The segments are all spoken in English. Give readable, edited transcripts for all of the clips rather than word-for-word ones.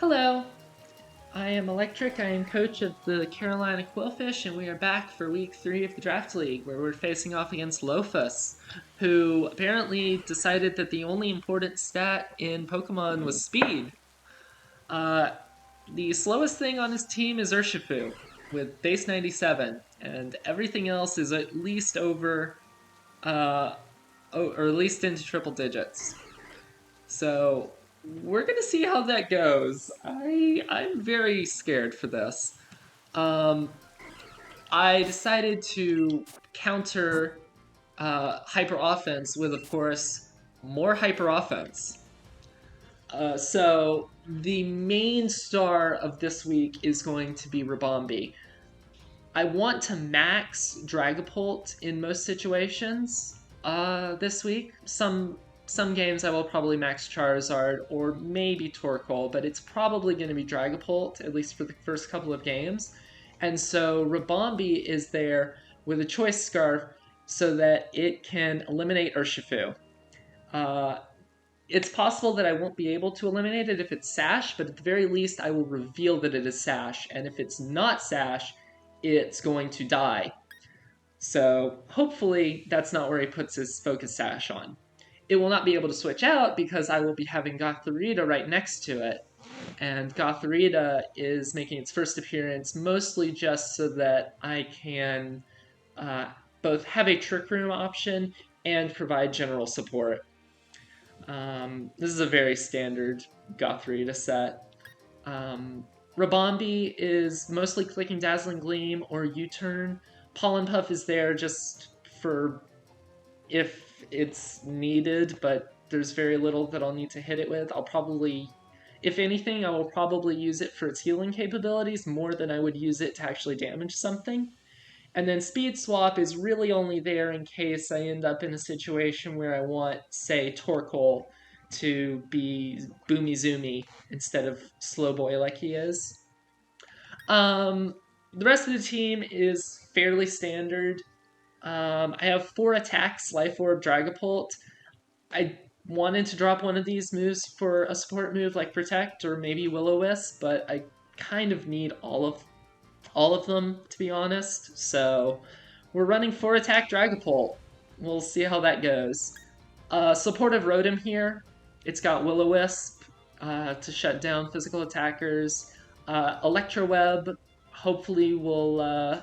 Hello, I am Electric. I am coach of the Carolina Qwilfish, and we are back for week 3 of the Draft League, where we're facing off against Loafus, who apparently decided that the only important stat in Pokemon was speed. Uh, the slowest thing on his team is Urshifu, with base 97, and everything else is at least over, uh, or at least into triple digits. So we're gonna see how that goes. I'm very scared for this. Um, I decided to counter hyper offense with, of course, more hyper offense. So the main star of this week is going to be Rabombi. I want to max Dragapult in most situations this week. Some games I will probably max Charizard or maybe Torkoal, but it's probably going to be Dragapult, at least for the first couple of games. And so Rabombi is there with a Choice Scarf so that it can eliminate Urshifu. Uh, it's possible that I won't be able to eliminate it if it's Sash, but at the very least I will reveal that it is Sash, and if it's not Sash, it's going to die. So hopefully that's not where he puts his Focus Sash on. It will not be able to switch out because I will be having Gothorita right next to it, and Gothorita is making its first appearance mostly just so that I can both have a Trick Room option and provide general support. This is a very standard Gothorita set. Rabombi is mostly clicking Dazzling Gleam or U-Turn. Pollen Puff is there just for if it's needed, but there's very little that I'll need to hit it with. I'll probably, if anything, I will probably use it for its healing capabilities more than I would use it to actually damage something. And then Speed Swap is really only there in case I end up in a situation where I want, say, Torkoal to be Boomy Zoomy instead of Slow Boy like he is. The rest of the team is fairly standard. I have 4 attacks, Life Orb, Dragapult. I wanted to drop one of these moves for a support move like Protect or maybe Will-O-Wisp, but I kind of need all of them, to be honest. So we're running 4 attack Dragapult. We'll see how that goes. Supportive Rotom here. It's got Will-O-Wisp to shut down physical attackers. Electroweb hopefully will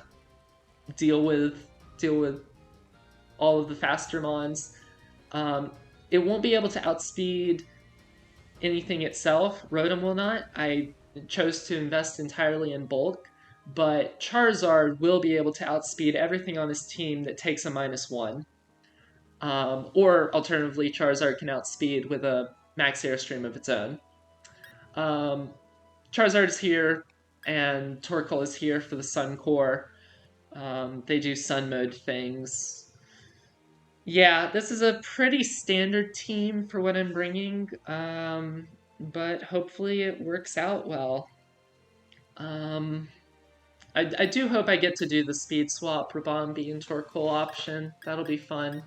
deal with all of the faster mons. It won't be able to outspeed anything itself. Rotom will not. I chose to invest entirely in bulk, but Charizard will be able to outspeed everything on his team that takes a -1. Or alternatively, Charizard can outspeed with a max airstream of its own. Charizard is here, and Torkoal is here for the Sun Core. They do Sun Mode things. Yeah, this is a pretty standard team for what I'm bringing, but hopefully it works out well. I do hope I get to do the Speed Swap Rabombi and Torkoal option. That'll be fun.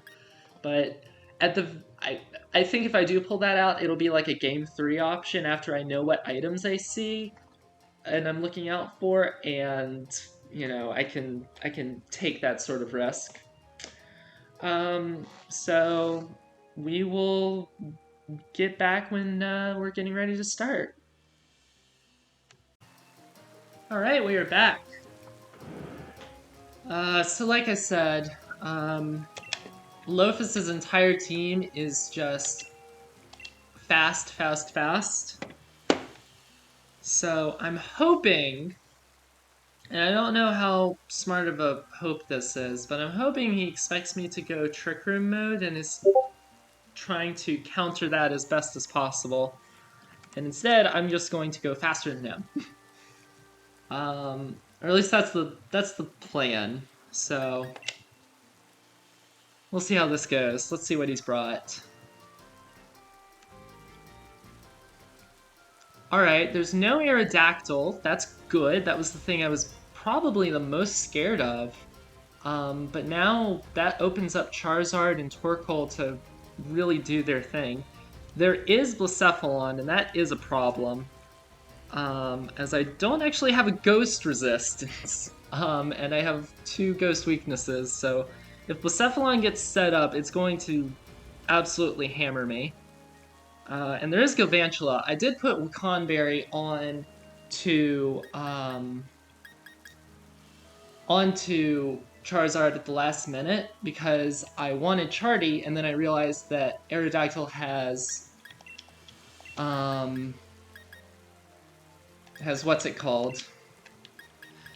But I think if I do pull that out, it'll be like a Game 3 option after I know what items I see and I'm looking out for, and I can take that sort of risk. So we will get back when we're getting ready to start. All right, we are back. So like I said, Loafus's entire team is just fast, fast, fast. So I'm hoping, and I don't know how smart of a hope this is, but I'm hoping he expects me to go Trick Room mode and is trying to counter that as best as possible. And instead, I'm just going to go faster than him. Or at least that's the plan. So we'll see how this goes. Let's see what he's brought. Alright, there's no Aerodactyl. That's good. That was the thing I was probably the most scared of. But now that opens up Charizard and Torkoal to really do their thing. There is Blacephalon, and that is a problem. as I don't actually have a ghost resistance, and I have 2 ghost weaknesses, so if Blacephalon gets set up, it's going to absolutely hammer me. And there is Galvantula. I did put Wakanberry onto Charizard at the last minute because I wanted Charty, and then I realized that Aerodactyl has what's it called?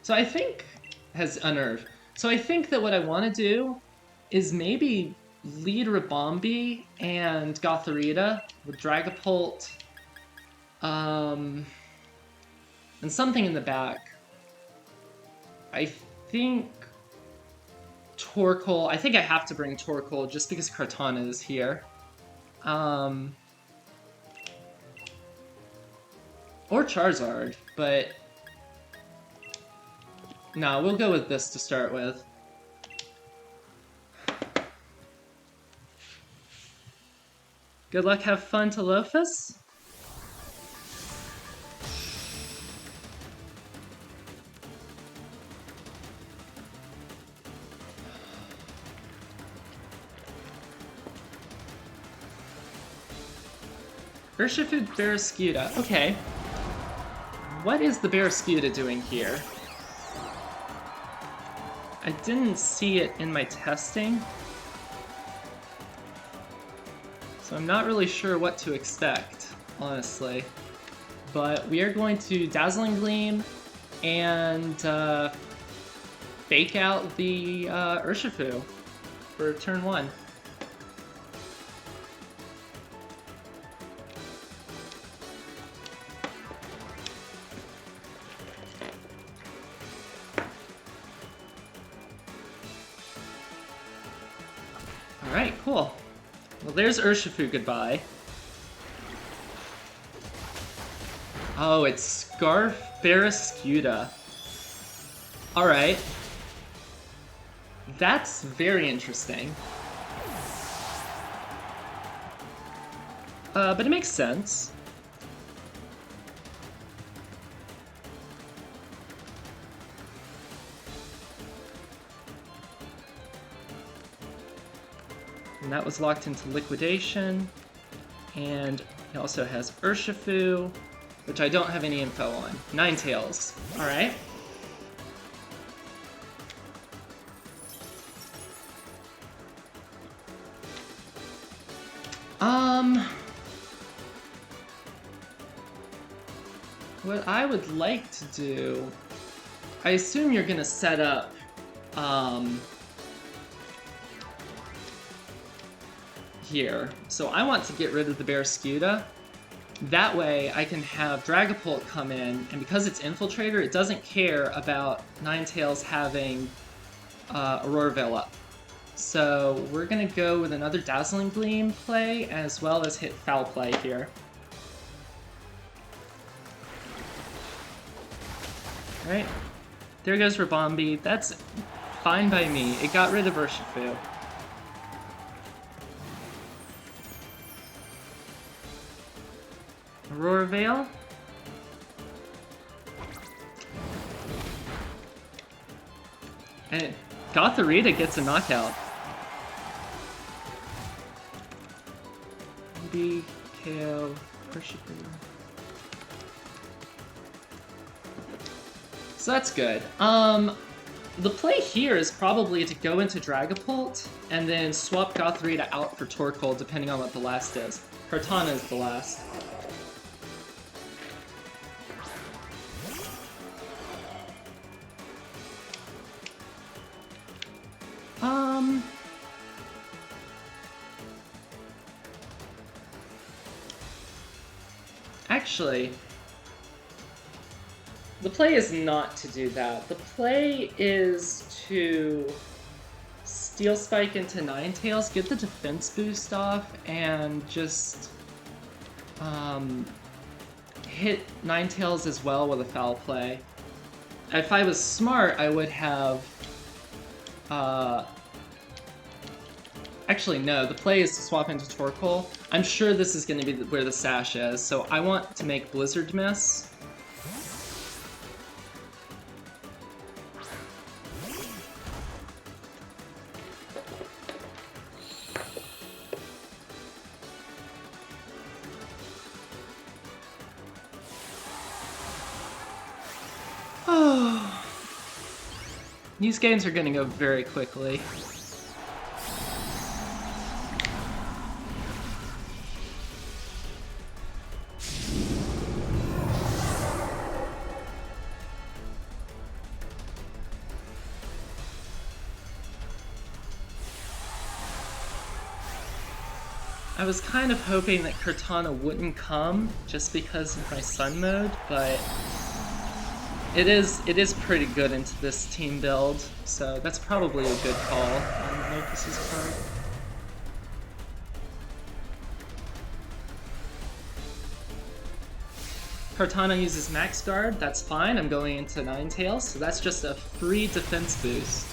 So I think has Unnerve. So I think that what I want to do is maybe lead Ribombee and Gothorita with Dragapult, and something in the back. I think Torkoal. I think I have to bring Torkoal just because Kartana is here. Or Charizard, but no, we'll go with this to start with. Good luck, have fun to Loafus. Urshifu Barraskewda. Okay. What is the Barraskewda doing here? I didn't see it in my testing, so I'm not really sure what to expect, honestly. But we are going to Dazzling Gleam and fake out the Urshifu for turn 1. Alright, cool. Well, there's Urshifu, goodbye. Oh, it's Scarf Barraskewda. Alright. That's very interesting. But it makes sense. And that was locked into liquidation. And he also has Urshifu, which I don't have any info on. Ninetales. Alright. What I would like to do... I assume you're gonna set up, here. So I want to get rid of the Barraskewda. That way I can have Dragapult come in, and because it's Infiltrator, it doesn't care about Ninetales having Aurora Veil up. So we're gonna go with another Dazzling Gleam play, as well as hit Foul Play here. Alright, there goes Ribombee. That's fine by me. It got rid of Urshifu. Aurora Veil. And Gothorita gets a knockout. Maybe KO Urshifu. So that's good. The play here is probably to go into Dragapult and then swap Gothorita out for Torkoal, depending on what the last is. Kartana is the last. Actually, the play is not to do that. The play is to Steel Spike into Ninetales, get the defense boost off, and just hit Ninetales as well with a Foul Play. If I was smart, I would have... Actually, no, the play is to swap into Torkoal. I'm sure this is going to be where the Sash is, so I want to make Blizzard Miss. These games are gonna go very quickly. I was kind of hoping that Cortana wouldn't come just because of my sun mode, but it is pretty good into this team build, so that's probably a good call on Loafus's part. Cortana uses Max Guard, that's fine. I'm going into Ninetales, so that's just a free defense boost.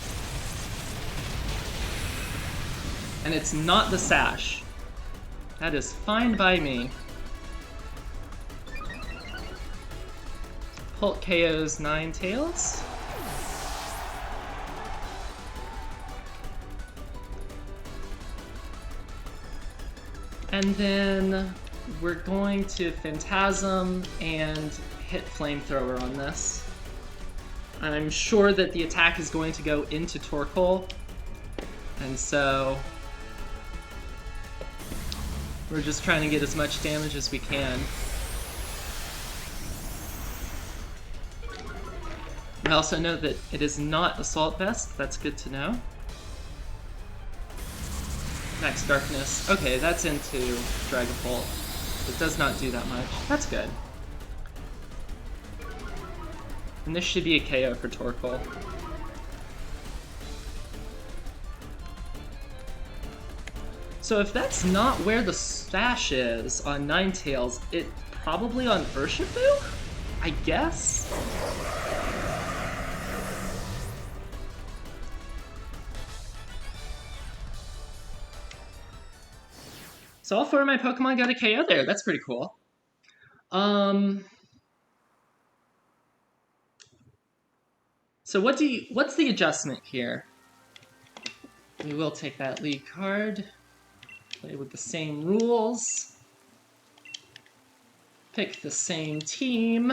And it's not the Sash. That is fine by me. Hulk KOs Ninetales. And then we're going to Phantasm and hit Flamethrower on this. I'm sure that the attack is going to go into Torkoal, and so we're just trying to get as much damage as we can. I also know that it is not Assault Vest, that's good to know. Max Darkness, okay, that's into Dragapult. It does not do that much, that's good. And this should be a KO for Torkoal. So if that's not where the stash is on Ninetales, it's probably on Urshifu? I guess? So all four of my Pokemon got a KO there, that's pretty cool. So what's the adjustment here? We will take that lead card. Play with the same rules. Pick the same team.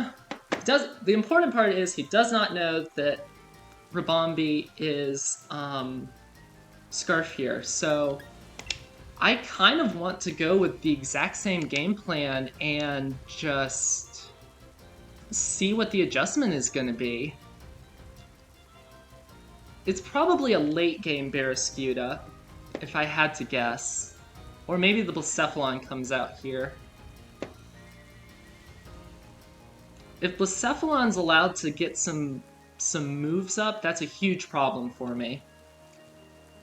The important part is he does not know that Ribombee is Scarf here, so I kind of want to go with the exact same game plan and just see what the adjustment is going to be. It's probably a late game Barraskewda, if I had to guess. Or maybe the Blacephalon comes out here. If Blacephalon's allowed to get some moves up, that's a huge problem for me.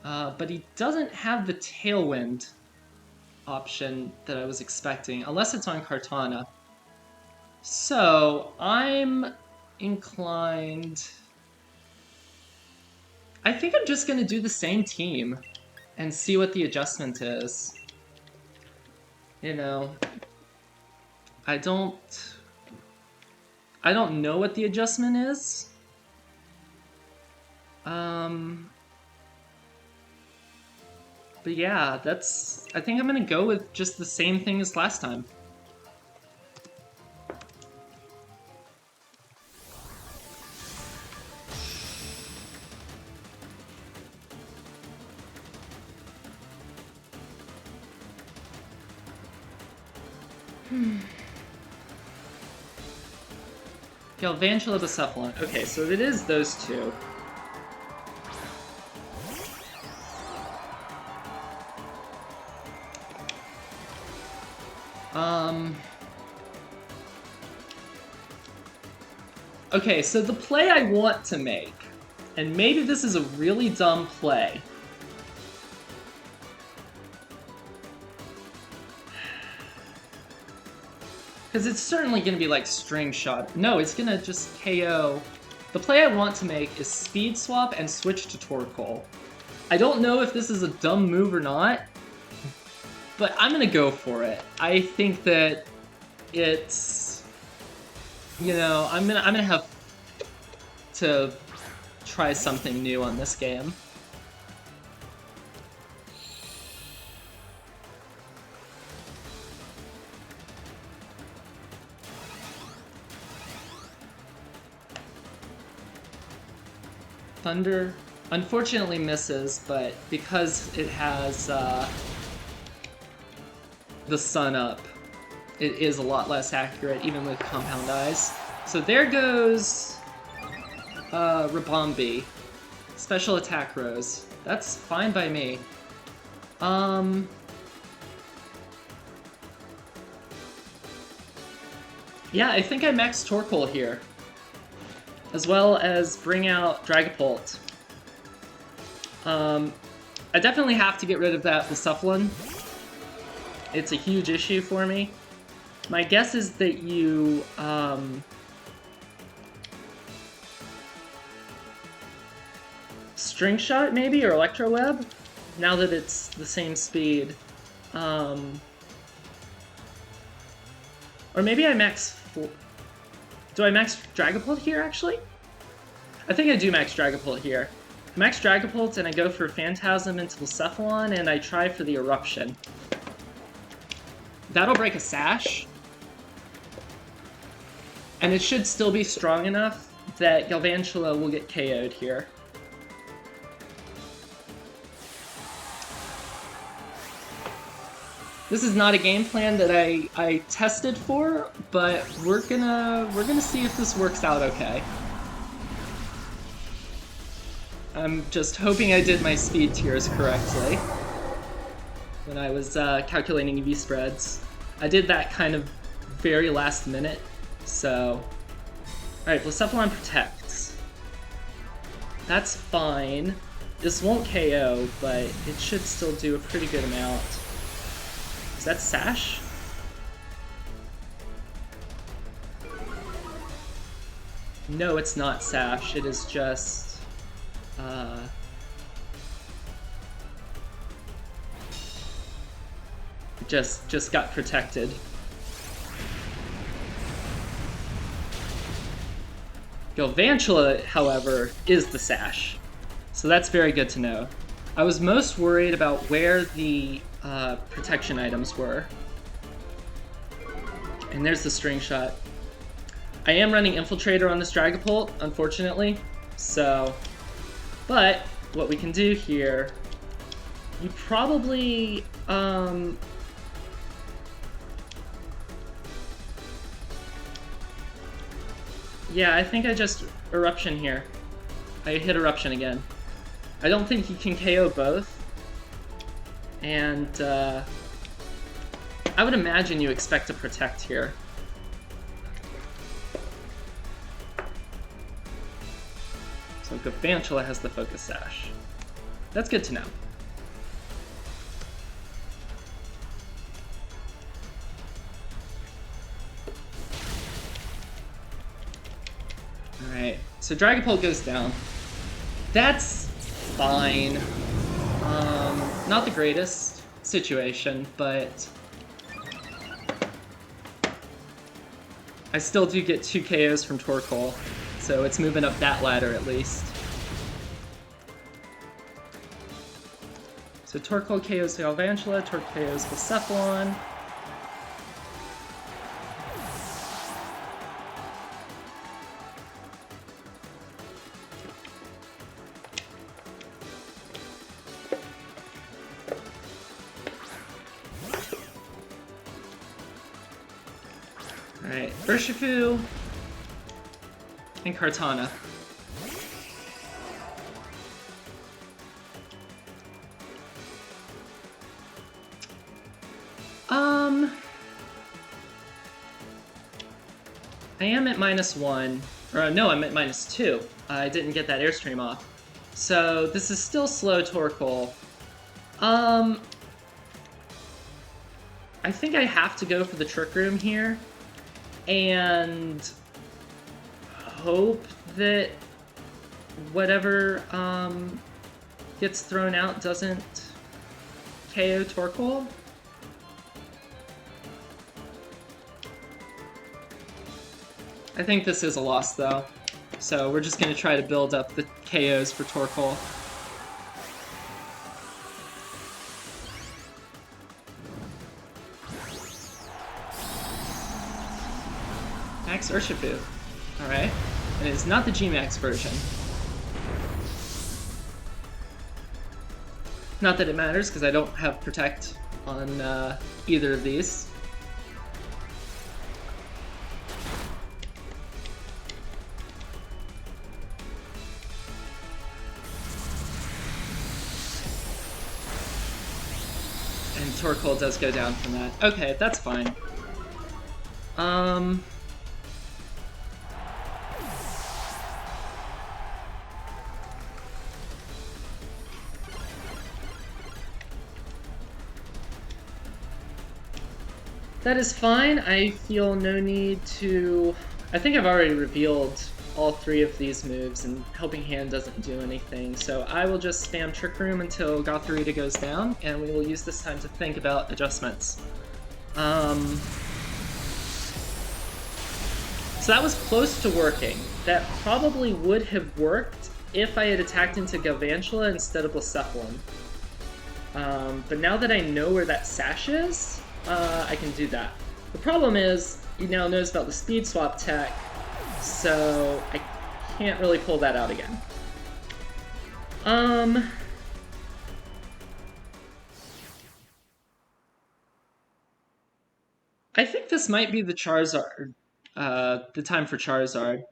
But he doesn't have the Tailwind option that I was expecting, unless it's on Cortana. So, I'm inclined... I think I'm just going to do the same team and see what the adjustment is. You know, I don't know what the adjustment is. But yeah, I think I'm gonna go with just the same thing as last time. Galvantula Blacephalon. Okay, so it is those two. Okay, so the play I want to make, and maybe this is a really dumb play. Because it's certainly going to be like String Shot. No, it's going to just KO. The play I want to make is Speed Swap and switch to Torkoal. I don't know if this is a dumb move or not, but I'm going to go for it. I think that it's... You know, I'm gonna have to try something new on this game. Thunder unfortunately misses, but because it has the sun up, it is a lot less accurate, even with compound eyes. So there goes Rabombi. Special attack rose. That's fine by me. Yeah, I think I maxed Torkoal here. As well as bring out Dragapult. I definitely have to get rid of that Bucephalon. It's a huge issue for me. My guess is that you, String Shot, maybe, or Electro Web? Now that it's the same speed. Or maybe I max... Do I max Dragapult here, actually? I think I do max Dragapult here. I max Dragapult, and I go for Phantasm into Bucephalon, and I try for the Eruption. That'll break a Sash. And it should still be strong enough that Galvantula will get KO'd here. This is not a game plan that I tested for, but we're gonna see if this works out okay. I'm just hoping I did my speed tiers correctly when I was calculating EV spreads. I did that kind of very last minute, so... Alright, Bucephalon protects. That's fine. This won't KO, but it should still do a pretty good amount. Is that Sash? No, it's not Sash. It is just... Just got protected. Galvantula, however, is the Sash. So that's very good to know. I was most worried about where the protection items were. And there's the String Shot. I am running Infiltrator on this Dragapult, unfortunately. So, but what we can do here, you probably, yeah, I think I just Eruption here. I hit Eruption again. I don't think you can KO both. And, I would imagine you expect to protect here. So Galvantula has the Focus Sash. That's good to know. Alright, so Dragapult goes down. That's fine. Not the greatest situation, but I still do get 2 KOs from Torkoal, so it's moving up that ladder at least. So Torkoal KOs Galvantula, Torkoal KOs Bucephalon. Alright, Urshifu and Kartana. I am at -1, or no, I'm at -2. I didn't get that Airstream off. So this is still slow Torkoal. I think I have to go for the Trick Room here and hope that whatever gets thrown out doesn't KO Torkoal. I think this is a loss though, so we're just going to try to build up the KOs for Torkoal. Max Urshifu. Alright. And it's not the G-Max version. Not that it matters, because I don't have Protect on either of these. And Torkoal does go down from that. Okay, that's fine. That is fine. I feel no need to... I think I've already revealed all three of these moves, and Helping Hand doesn't do anything, so I will just spam Trick Room until Gothorita goes down, and we will use this time to think about adjustments. So that was close to working. That probably would have worked if I had attacked into Galvantula instead of Blacephalon. But now that I know where that sash is, I can do that. The problem is, he now knows about the speed swap tech, so I can't really pull that out again. I think this might be the Charizard, the time for Charizard.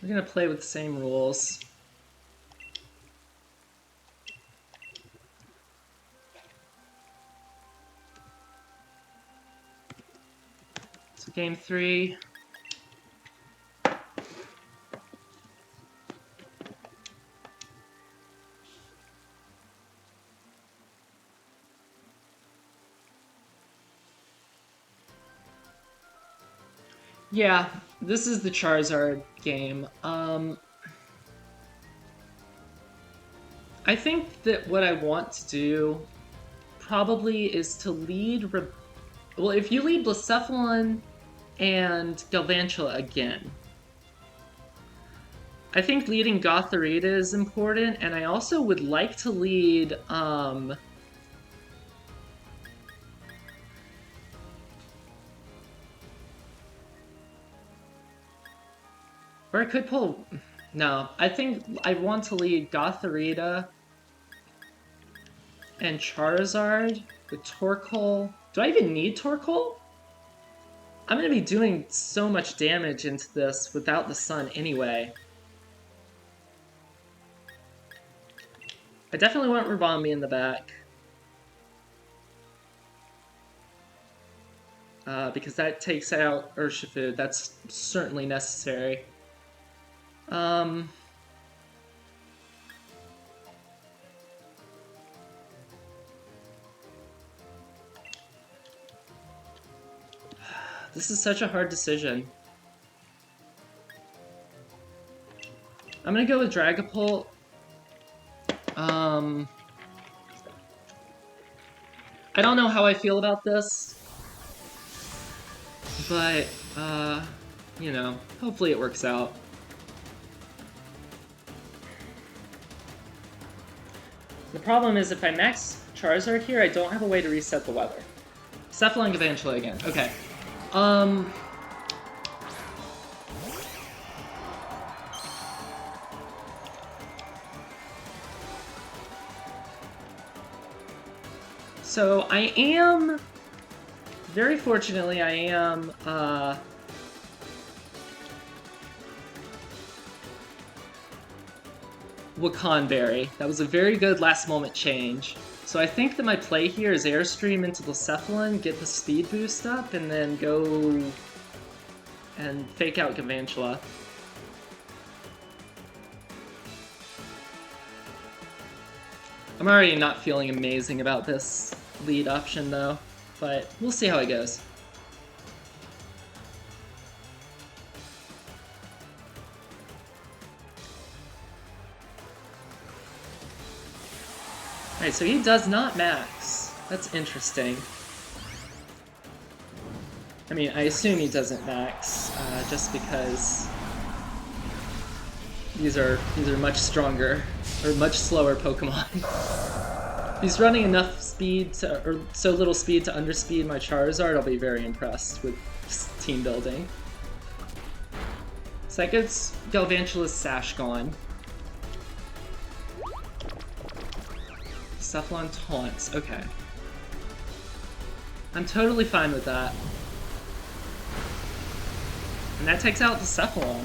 We're gonna play with the same rules. So game 3. Yeah, this is the Charizard game. I think that what I want to do probably is to lead... Well, if you lead Blacephalon and Galvantula again, I think leading Gothorita is important, and I also would like to lead... Or I could pull... No, I think I want to lead Gothorita and Charizard with Torkoal. Do I even need Torkoal? I'm going to be doing so much damage into this without the sun anyway. I definitely want Ribombee in the back. Because that takes out Urshifu. That's certainly necessary. This is such a hard decision. I'm gonna go with Dragapult. I don't know how I feel about this, but, you know, hopefully it works out. The problem is if I max Charizard here, I don't have a way to reset the weather. Cephalon Galvantula again. Okay. So I am... Very fortunately, I am, Wakanberry. That was a very good last-moment change. So I think that my play here is Airstream into Blacephalon, get the speed boost up, and then go and fake out Galvantula. I'm already not feeling amazing about this lead option, though, but we'll see how it goes. Alright, so he does not max. That's interesting. I mean, I assume he doesn't max, just because these are much stronger, or much slower Pokemon. If he's running enough speed to, or so little speed to underspeed my Charizard, I'll be very impressed with team building. So that gets Galvantula's Sash gone. Cephalon taunts, okay. I'm totally fine with that. And that takes out the Cephalon.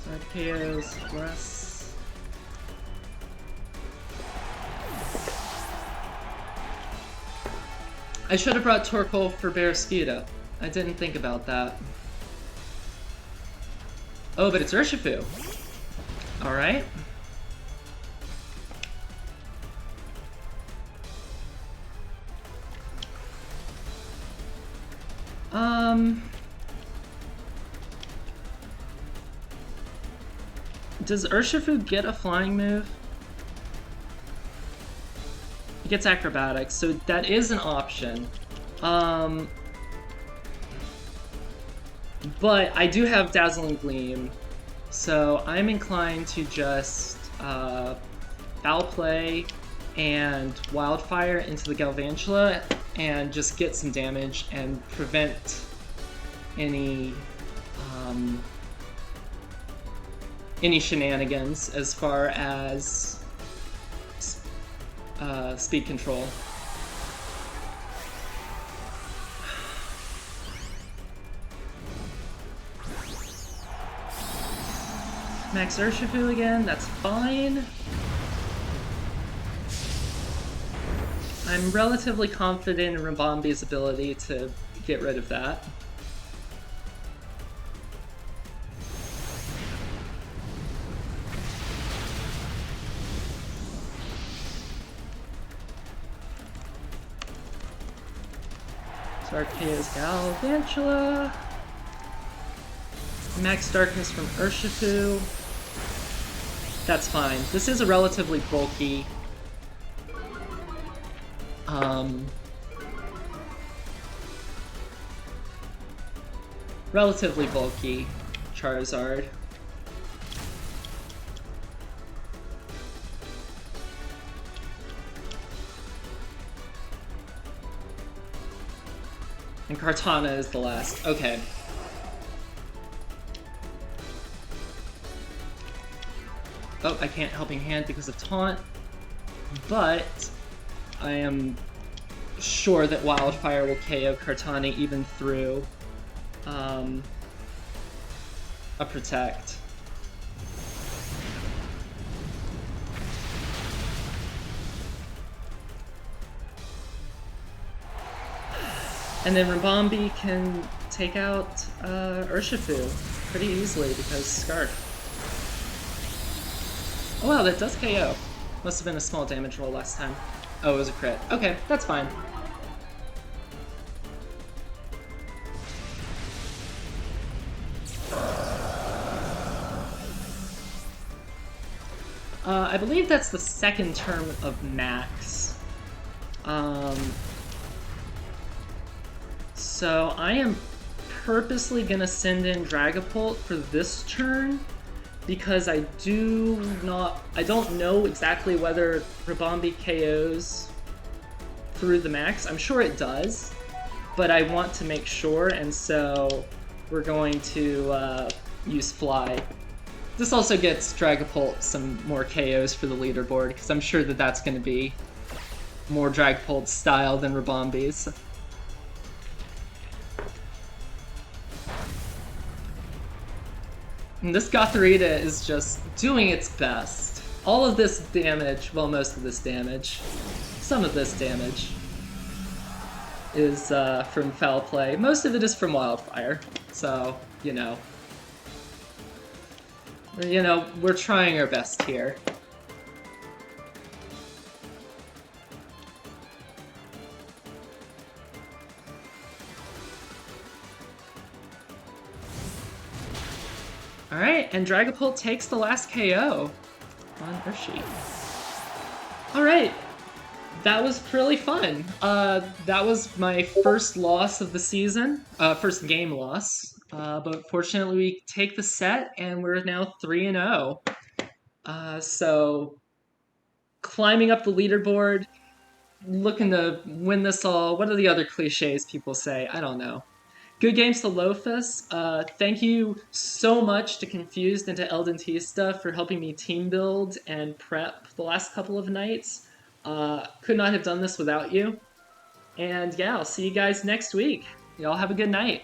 Sword KOs, Bless. I should have brought Torkoal for Barraskewda. I didn't think about that. Oh, but it's Urshifu. Alright. Does Urshifu get a flying move? He gets acrobatics, so that is an option. But I do have Dazzling Gleam, so I'm inclined to just Foul Play and Wildfire into the Galvantula and just get some damage and prevent any shenanigans as far as speed control. Max Urshifu again, that's fine. I'm relatively confident in Ribomb's ability to get rid of that. So Arceus Galvantula. Max Darkness from Urshifu. That's fine. This is a relatively bulky Charizard. And Kartana is the last. Okay. Oh, I can't Helping Hand because of Taunt, but I am sure that Wildfire will KO Kartana even through a Protect. And then Ribombee can take out Urshifu pretty easily because Scarf. Oh wow, that does KO. Must have been a small damage roll last time. Oh, it was a crit. Okay, that's fine. I believe that's the second term of Max. So I am purposely gonna send in Dragapult for this turn because I don't know exactly whether Ribombee KOs through the Max. I'm sure it does, but I want to make sure, and so we're going to use Fly. This also gets Dragapult some more KOs for the leaderboard, because I'm sure that that's going to be more Dragapult style than Ribombee's. And this Gothorita is just doing its best. All of this damage, well, most of this damage, some of this damage is from Foul Play. Most of it is from Wildfire, so, you know, we're trying our best here. Alright, and Dragapult takes the last KO on Urshi. Alright, that was really fun. That was my first loss of the season, first game loss. But fortunately we take the set and we're now 3-0. So climbing up the leaderboard, looking to win this all. What are the other cliches people say? I don't know. Good games to Loafus. Thank you so much to Confused and to Eldentista for helping me team build and prep the last couple of nights. Could not have done this without you. And yeah, I'll see you guys next week. Y'all have a good night.